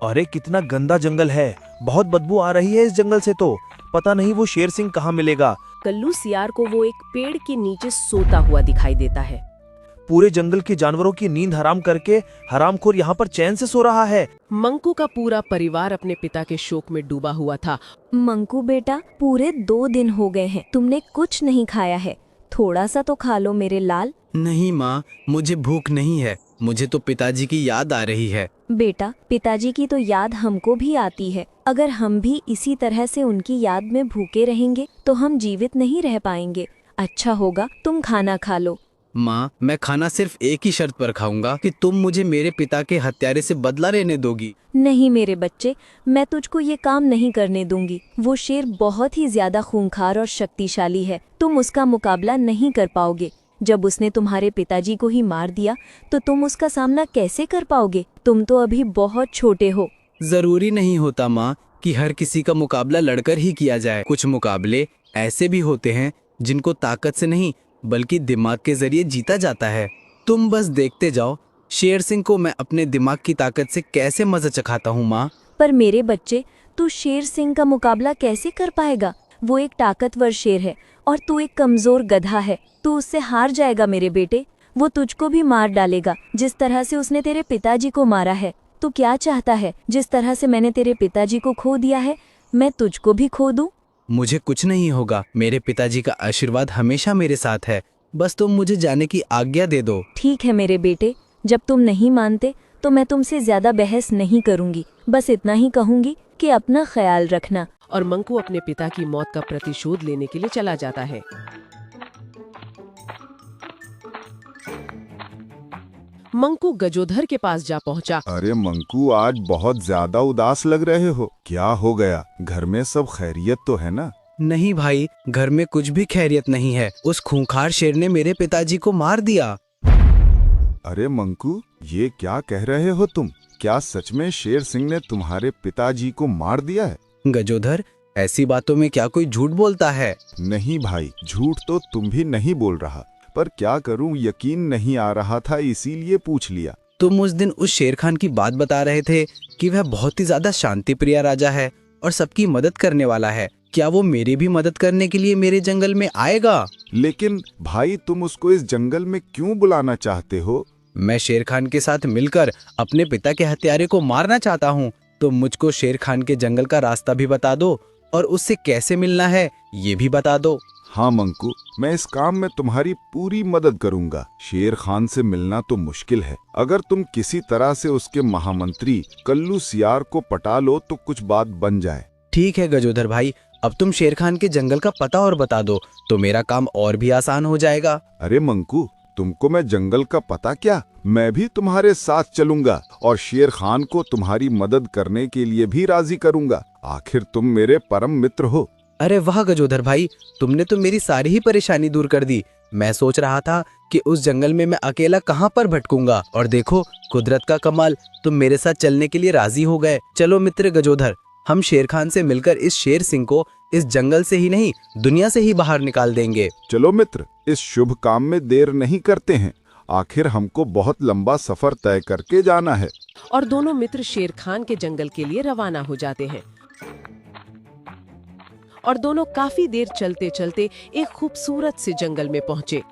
अरे कितना गंदा जंगल है, बहुत बदबू आ रही है इस जंगल से तो। पता नहीं वो शेर सिंह कहाँ मिलेगा। कल्लू सियार को वो एक पेड़ के नीचे सोता हुआ दिखाई देता है। पूरे जंगल के जानवरों की नींद हराम करके हरामखोर यहाँ पर चैन से सो रहा है। मंकू का पूरा परिवार अपने पिता के शोक में डूबा हुआ था। मंकू बेटा, पूरे 2 दिन हो गए हैं, तुमने कुछ नहीं खाया है। थोड़ा सा तो खा लो मेरे लाल। नहीं माँ, मुझे भूख नहीं है। मुझे तो पिताजी की याद आ रही है। बेटा, पिताजी की तो याद हमको भी आती है। अगर हम भी इसी तरह से उनकी याद में भूखे रहेंगे तो हम जीवित नहीं रह पाएंगे। अच्छा होगा तुम खाना खा लो। माँ, मैं खाना सिर्फ एक ही शर्त पर खाऊंगा कि तुम मुझे मेरे पिता के हत्यारे से बदला लेने दोगी। नहीं मेरे बच्चे, मैं तुझको ये काम नहीं करने दूंगी। वो शेर बहुत ही ज्यादा खूंखार और शक्तिशाली है, तुम उसका मुकाबला नहीं कर पाओगे। जब उसने तुम्हारे पिताजी को ही मार दिया तो तुम उसका सामना कैसे कर पाओगे? तुम तो अभी बहुत छोटे हो। जरूरी नहीं होता माँ कि हर किसी का मुकाबला लड़कर ही किया जाए। कुछ मुकाबले ऐसे भी होते हैं जिनको ताकत से नहीं बल्कि दिमाग के जरिए जीता जाता है। तुम बस देखते जाओ शेर सिंह को मैं अपने दिमाग की ताकत से कैसे मजा चखाता हूँ माँ। पर मेरे बच्चे, तू शेर सिंह का मुकाबला कैसे कर पाएगा? वो एक ताकतवर शेर है और तू एक कमजोर गधा है। तू उससे हार जाएगा मेरे बेटे। वो तुझको भी मार डालेगा जिस तरह से उसने तेरे पिताजी को मारा है। तू क्या चाहता है, जिस तरह से मैंने तेरे पिताजी को खो दिया है मैं तुझको भी खो दूं? मुझे कुछ नहीं होगा, मेरे पिताजी का आशीर्वाद हमेशा मेरे साथ है। बस तुम मुझे जाने की आज्ञा दे दो। ठीक है मेरे बेटे, जब तुम नहीं मानते तो मैं तुमसे ज्यादा बहस नहीं करूंगी। बस इतना ही कहूंगी कि अपना ख्याल रखना। और मंकू अपने पिता की मौत का प्रतिशोध लेने के लिए चला जाता है। मंकू गजोधर के पास जा पहुंचा। अरे मंकू, आज बहुत ज्यादा उदास लग रहे हो, क्या हो गया? घर में सब खैरियत तो है ना? नहीं भाई, घर में कुछ भी खैरियत नहीं है। उस खूंखार शेर ने मेरे पिताजी को मार दिया। अरे मंकू, ये क्या कह रहे हो तुम? क्या सच में शेर सिंह ने तुम्हारे पिताजी को मार दिया है? गजोधर, ऐसी बातों में क्या कोई झूठ बोलता है? नहीं भाई, झूठ तो तुम भी नहीं बोल रहा, पर क्या करूं, यकीन नहीं आ रहा था इसीलिए पूछ लिया। तुम उस दिन उस शेर खान की बात बता रहे थे कि वह बहुत ही ज्यादा शांति प्रिय राजा है और सबकी मदद करने वाला है। क्या वो मेरी भी मदद करने के लिए मेरे जंगल में आएगा? लेकिन भाई, तुम उसको इस जंगल में क्यों बुलाना चाहते हो? मैं शेर खान के साथ मिलकर अपने पिता के हत्यारे को मारना चाहता हूँ। तो मुझको शेर खान के जंगल का रास्ता भी बता दो और उससे कैसे मिलना है ये भी बता दो। हाँ मंकू, मैं इस काम में तुम्हारी पूरी मदद करूंगा। शेर खान से मिलना तो मुश्किल है, अगर तुम किसी तरह से उसके महामंत्री कल्लू सियार को पटा लो तो कुछ बात बन जाए। ठीक है गजोधर भाई, अब तुम शेर खान के जंगल का पता और बता दो तो मेरा काम और भी आसान हो जाएगा। अरे मंकू, तुमको मैं जंगल का पता क्या, मैं भी तुम्हारे साथ चलूंगा और शेर खान को तुम्हारी मदद करने के लिए भी राजी करूंगा। आखिर तुम मेरे परम मित्र हो। अरे वाह गजोधर भाई, तुमने तो मेरी सारी ही परेशानी दूर कर दी। मैं सोच रहा था कि उस जंगल में मैं अकेला कहाँ पर भटकूंगा, और देखो कुदरत का कमाल, तुम मेरे साथ चलने के लिए राजी हो गए। चलो मित्र गजोधर, हम शेर खान से मिलकर इस शेर सिंह को इस जंगल से ही नहीं दुनिया से ही बाहर निकाल देंगे। चलो मित्र, इस शुभ काम में देर नहीं करते हैं। आखिर हमको बहुत लंबा सफर तय करके जाना है। और दोनों मित्र शेर खान के जंगल के लिए रवाना हो जाते हैं। और दोनों काफी देर चलते चलते एक खूबसूरत से जंगल में पहुंचे।